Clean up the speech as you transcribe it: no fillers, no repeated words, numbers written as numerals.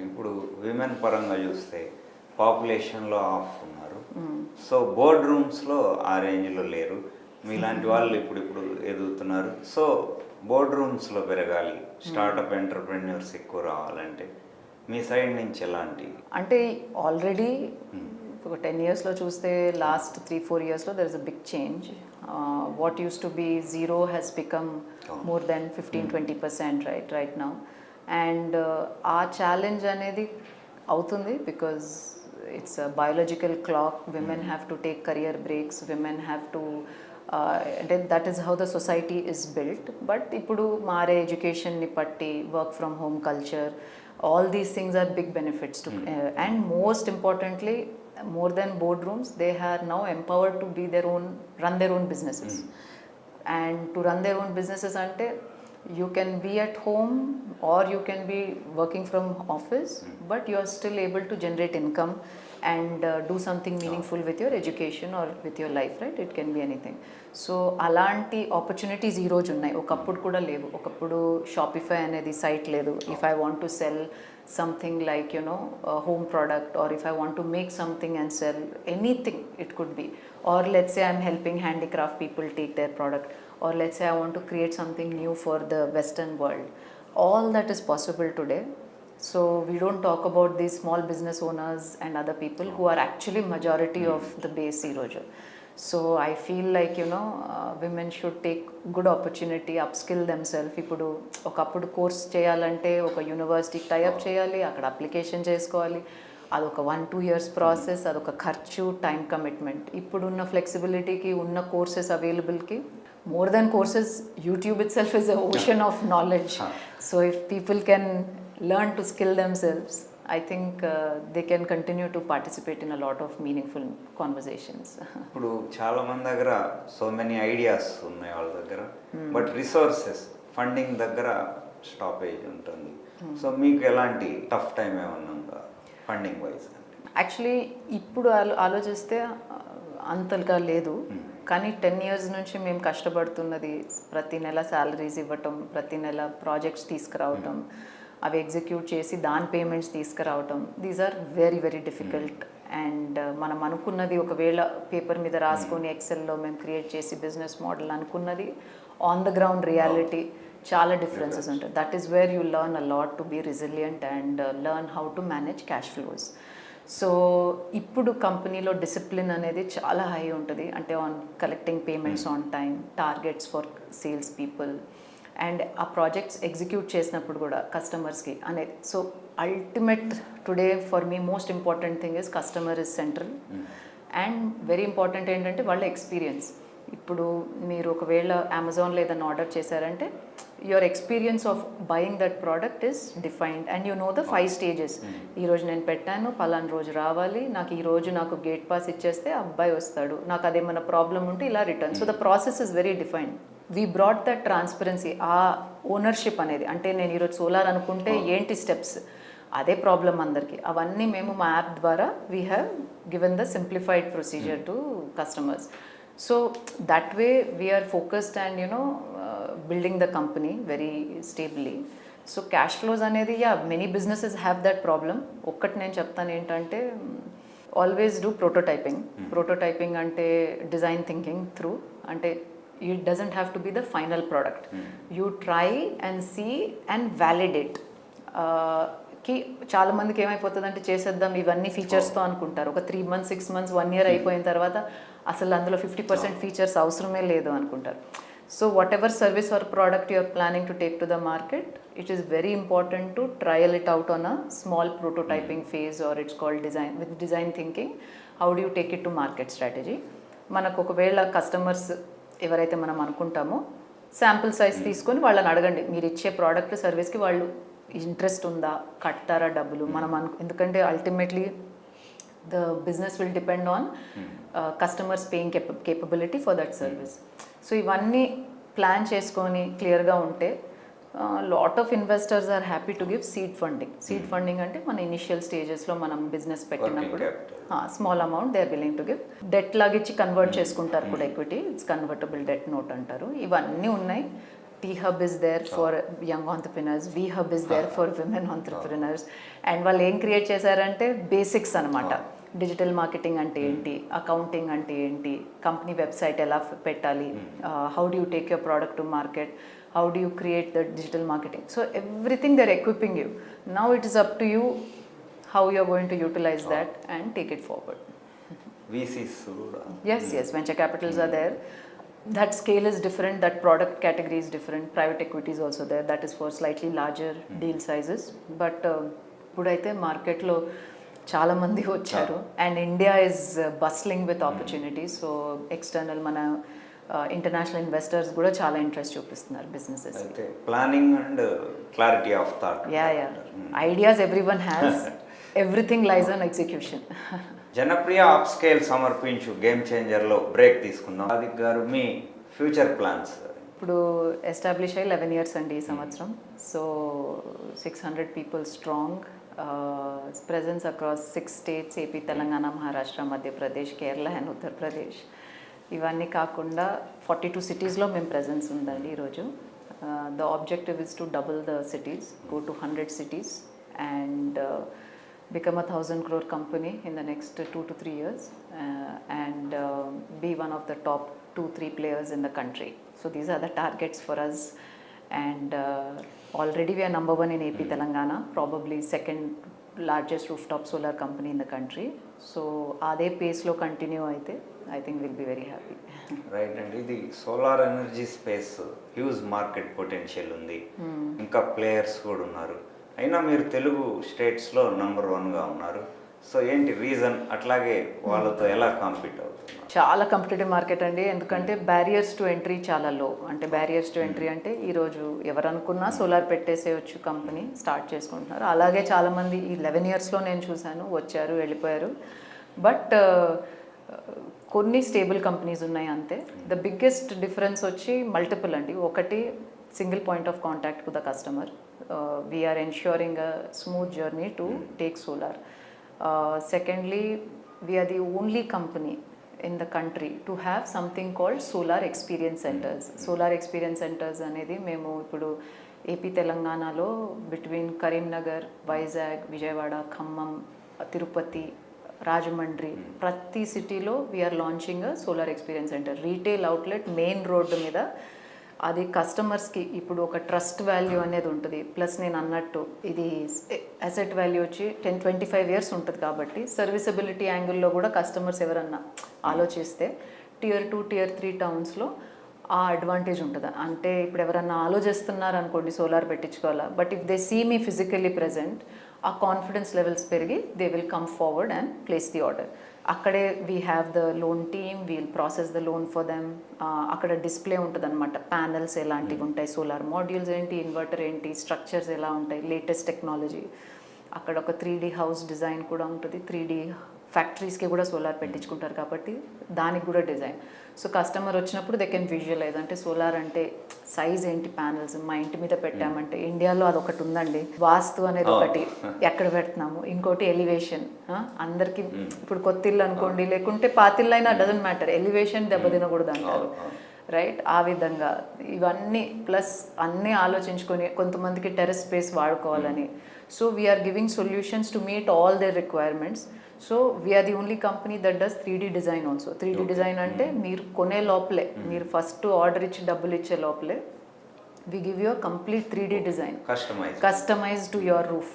ఇప్పుడు విమెన్ పరంగా చూస్తే పాపులేషన్లో హాఫ్ ఉన్నారు. సో బోర్డ్ రూమ్స్లో ఆ రేంజ్లో లేరు. మీలాంటి వాళ్ళు ఇప్పుడు ఎదుగుతున్నారు. సో బోర్డ్ రూమ్స్లో పెరగాలి, స్టార్టప్ ఎంటర్ప్రెన్యూర్స్ ఎక్కువ రావాలంటే మీ సైడ్ నుంచి ఎలాంటి అంటే ఆల్రెడీ ఒక 10 ఇయర్స్లో చూస్తే లాస్ట్ 3-4 ఇయర్స్లో there is a big change. What used to be zero has become more than 15-20% right now. And uh challenge అనేది అవుతుంది because it's a biological clock. Women have to take career breaks, women have to అంటే that is how the society is built. But ఇప్పుడు మారే ఎడ్యుకేషన్ని బట్టి work from home culture, all these things are big benefits to and most importantly, more than boardrooms, they are now empowered to be their own, run their own businesses. And to run their own businesses ante you can be at home or you can be working from office, but you are still able to generate income and do something meaningful with your education or with your life, right? It can be anything. So అలాంటి opportunities ఈరోజు ఉన్నాయి, ఒకప్పుడు కూడా లేవు. ఒకప్పుడు Shopify అనేది site లేదు. If I want to sell something like home product, or if I want to make something and sell anything, it could be. Or let's say I'm helping handicraft people take their product, or let's say I want to create something new for the western world. All that is possible today. So we don't talk about these small business owners and other people who are actually majority of the base ఈరోజు. So I feel like women should take good opportunity, upskill themselves. ఇప్పుడు ఒకప్పుడు course చేయాలంటే ఒక యూనివర్సిటీకి tie up చేయాలి, అక్కడ application చేసుకోవాలి, అదొక 1-2 ఇయర్స్ ప్రాసెస్, అదొక ఖర్చు, టైం కమిట్మెంట్. ఇప్పుడున్న ఫ్లెక్సిబిలిటీకి, ఉన్న courses అవైలబుల్కి, more than courses, YouTube itself is an ocean of knowledge. So if people can learn to skill themselves, I think they can continue to participate in a lot of meaningful conversations. ఇప్పుడు చాలా మంది దగ్గర so many ideas ఉన్నాయి వాళ్ళ దగ్గర, but resources, funding దగ్గర stoppage ఉంటుంది. So మీకు ఎలాంటి టఫ్ టైం ఏమన్నా ఉందా ఫండింగ్ వైజ్? యాక్చువల్లీ ఇప్పుడు ఆలోచిస్తే అంతగా లేదు, కానీ 10 ఇయర్స్ నుంచి మేము కష్టపడుతున్నది ప్రతి నెల శాలరీస్ ఇవ్వటం, ప్రతి నెల ప్రాజెక్ట్స్ తీసుకురావటం, అవి ఎగ్జిక్యూట్ చేసి దాని పేమెంట్స్ తీసుకురావటం. These are very very difficult. And మనం అనుకున్నది ఒకవేళ పేపర్ మీద రాసుకొని ఎక్సెల్లో మేము క్రియేట్ చేసి బిజినెస్ మోడల్ అనుకున్నది, ఆన్ ద గ్రౌండ్ రియాలిటీ చాలా డిఫరెన్సెస్ ఉంటాయి. That is where you learn a lot to be resilient and learn how to manage cash flows. So ఇప్పుడు కంపెనీలో డిసిప్లిన్ అనేది చాలా హై ఉంటుంది. అంటే on collecting payments on time, targets for sales people, and ఆ projects execute చేసినప్పుడు కూడా కస్టమర్స్కి అనేది. So ultimate today for me most important thing is customer is central. And very important ఏంటంటే వాళ్ళ ఎక్స్పీరియన్స్. ఇప్పుడు మీరు ఒకవేళ అమెజాన్లో ఏదైనా ఆర్డర్ చేశారంటే your experience of buying that product is defined and you know the 5 stages. ఈరోజు నేను పెట్టాను, పలానా రోజు రావాలి, నాకు ఈరోజు నాకు గేట్ పాస్ ఇచ్చేస్తే అబ్బాయి వస్తాడు, నాకు అదేమన్నా ప్రాబ్లం ఉంటే ఇలా return. So the process is very defined. We brought that transparency, ఆ ఓనర్షిప్ అనేది. అంటే నేను ఈరోజు సోలార్ అనుకుంటే ఏంటి స్టెప్స్, అదే ప్రాబ్లం అందరికీ. అవన్నీ మేము మా యాప్ ద్వారా we have given the simplified procedure to customers. So that way we are focused and building the company very stably. So cash flows anedi, many businesses have that problem. Okkati nenu cheptanu entante always do prototyping. Prototyping ante design thinking through, ante it doesn't have to be the final product. You try and see and validate. కి చాలా మందికి ఏమైపోతుందంటే చేసేద్దాం ఇవన్నీ ఫీచర్స్తో అనుకుంటారు. ఒక 3 months 6 months 1 year అయిపోయిన తర్వాత అసలు అందులో 50% ఫీచర్స్ అవసరమే లేదు అనుకుంటారు. So whatever service or product you are planning to take to the market, it is very important to trial it out on a small prototyping phase, or it's called design. With design thinking how do you take it to market strategy. మనకు ఒకవేళ customers ఎవరైతే మనం అనుకుంటామో sample size తీసుకొని వాళ్ళని అడగండి, మీరు ఇచ్చే ప్రోడక్ట్ సర్వీస్కి వాళ్ళు ఇంట్రెస్ట్ ఉందా, కట్టారా డబ్బులు. మనం ఎందుకంటే ultimately the business will depend on customers paying capability for that service. So ఇవన్నీ ప్లాన్ చేసుకొని క్లియర్గా ఉంటే lot of investors are happy to give seed funding. Seed funding అంటే మన ఇనిషియల్ స్టేజెస్లో మనం బిజినెస్ పెట్టినప్పుడు small amount they are willing to give. Debt లాగిచ్చి కన్వర్ట్ చేసుకుంటారు కూడా, equity, it's convertible debt note అంటారు. ఇవన్నీ ఉన్నాయి. T-Hub is there for young entrepreneurs, V-Hub is there for women entrepreneurs. And వాళ్ళు ఏం క్రియేట్ చేశారంటే బేసిక్స్ అనమాట. డిజిటల్ మార్కెటింగ్ అంటే ఏంటి, అకౌంటింగ్ అంటే ఏంటి, కంపెనీ వెబ్సైట్ ఎలా పెట్టాలి, how do you take your product to market, how do you create the digital marketing. So everything they are equipping you. Now it is up to you how you are going to utilize that and take it forward. VCs కూడా Yes, venture capitals are there. That scale is different, that product category is different. Private equity is also there, that is for slightly larger deal sizes. But ఇప్పుడైతే మార్కెట్లో చాలా మంది వచ్చారు and India is బస్లింగ్ with opportunities. So external మన international investors కూడా చాలా interest చూపిస్తున్నారు businesses. అయితే planning and clarity of thought. Yeah ideas everyone has, everything లైజ్ on execution. Janapriya up scale సమర్పించు గేమ్ చేంజర్లో బ్రేక్ తీసుకుందాం. ఆదిక్ గారు, మీ ఫ్యూచర్ ప్లాన్స్? ఇప్పుడు ఎస్టాబ్లిష్ అయ్యి 11 years అండి ఈ సంవత్సరం. So 600 people strong, presence across 6 states, AP, Telangana, Maharashtra, Madhya Pradesh, Kerala and Uttar Pradesh. ఇవన్నీ కాకుండా 42 cities మేము ప్రెజెన్స్ ఉందండి ఈరోజు. The objective is to double the cities, go to 100 cities and become a 1,000 crore company in the next 2 to 3 years and be one of the top 2-3 players in the country. So these are the targets for us and already we are number 1 in AP Telangana, probably second largest rooftop solar company in the country. So ade pace lo continue aithe I think we'll be very happy. Right అండి. ఇది solar energy space huge market potential ఉంది, ఇంకా players కూడా ఉన్నారు. అయినా మీరు తెలుగు స్టేట్స్లో number 1గా ఉన్నారు. సో ఏంటి రీజన్? అట్లాగే వాళ్ళతో ఎలా కాంపీట్ అవుతున్నారు? చాలా కాంపిటేటివ్ మార్కెట్ అండి, ఎందుకంటే బ్యారియర్స్ టు ఎంట్రీ చాలా లో. అంటే బ్యారియర్స్ టు ఎంట్రీ అంటే ఈరోజు ఎవరు అనుకున్నా సోలార్ పెట్టేసేయచ్చు, కంపెనీ స్టార్ట్ చేసుకుంటున్నారు. అలాగే చాలామంది ఈ 11 yearsలో నేను చూశాను, వచ్చారు వెళ్ళిపోయారు. బట్ కొన్ని స్టేబుల్ కంపెనీస్ ఉన్నాయి అంతే. ద బిగ్గెస్ట్ డిఫరెన్స్ వచ్చి మల్టిపుల్ అండి. ఒకటి, single point of contact to the customer. We are ensuring a smooth journey to take solar. Secondly, we are the only company in the country to have something called solar experience centers. Solar experience centers అనేది మేము ఇప్పుడు AP తెలంగాణలో between Karimnagar, Vizag, Vijayawada, Khammam, Tirupati, Rajahmundry, ప్రతి సిటీలో we are launching solar experience centre. Retail outlet main road మీద. అది కస్టమర్స్కి ఇప్పుడు ఒక ట్రస్ట్ వాల్యూ అనేది ఉంటుంది. ప్లస్ నేను అన్నట్టు ఇది అసెట్ వాల్యూ వచ్చి 10-25 years ఉంటుంది కాబట్టి సర్వీసబిలిటీ యాంగిల్లో కూడా కస్టమర్స్ ఎవరన్నా ఆలోచిస్తే Tier 2, Tier 3 టౌన్స్లో ఆ అడ్వాంటేజ్ ఉంటుంది. అంటే ఇప్పుడు ఎవరన్నా ఆలోచిస్తున్నారు అనుకోండి సోలార్ పెట్టించుకోవాలా, but if they see me physically present, ఆ కాన్ఫిడెన్స్ లెవెల్స్ పెరిగి they will come forward and place the order. అక్కడే we have the loan team, we'll process the loan for them. అక్కడ డిస్ప్లే ఉంటుంది అనమాట, ప్యానల్స్ ఎలాంటివి ఉంటాయి, solar modules ఏంటి, inverter ఏంటి, స్ట్రక్చర్స్ ఎలా ఉంటాయి, లేటెస్ట్ టెక్నాలజీ. అక్కడ ఒక 3D హౌస్ డిజైన్ కూడా ఉంటుంది. 3D ఫ్యాక్టరీస్కి కూడా సోలార్ పెట్టించుకుంటారు కాబట్టి దానికి కూడా డిజైన్. సో కస్టమర్ వచ్చినప్పుడు దే కెన్ విజువలైజ్, అంటే సోలార్ అంటే సైజ్ ఏంటి, ప్యానల్స్ మా ఇంటి మీద పెట్టామంటే. ఇండియాలో అదొకటి ఉందండి, వాస్తు అనేది ఒకటి ఎక్కడ పెడుతున్నాము, ఇంకోటి ఎలివేషన్. అందరికి ఇప్పుడు కొత్త ఇల్లు అనుకోండి, లేకుంటే పాతిల్లు అయినా డజంట్ మ్యాటర్, ఎలివేషన్ దెబ్బతినకూడదు అంటారు, రైట్? ఆ విధంగా ఇవన్నీ ప్లస్ అన్నీ ఆలోచించుకొని కొంతమందికి టెర్రస్ స్పేస్ వాడుకోవాలని. So we are giving solutions to meet all their requirements. So we are the only company that does 3D design also. 3D design అంటే మీరు కొనే లోపలే, మీరు ఫస్ట్ ఆర్డర్ ఇచ్చి డబ్బులు ఇచ్చే లోపలే we give you a complete 3D design, customized to your roof.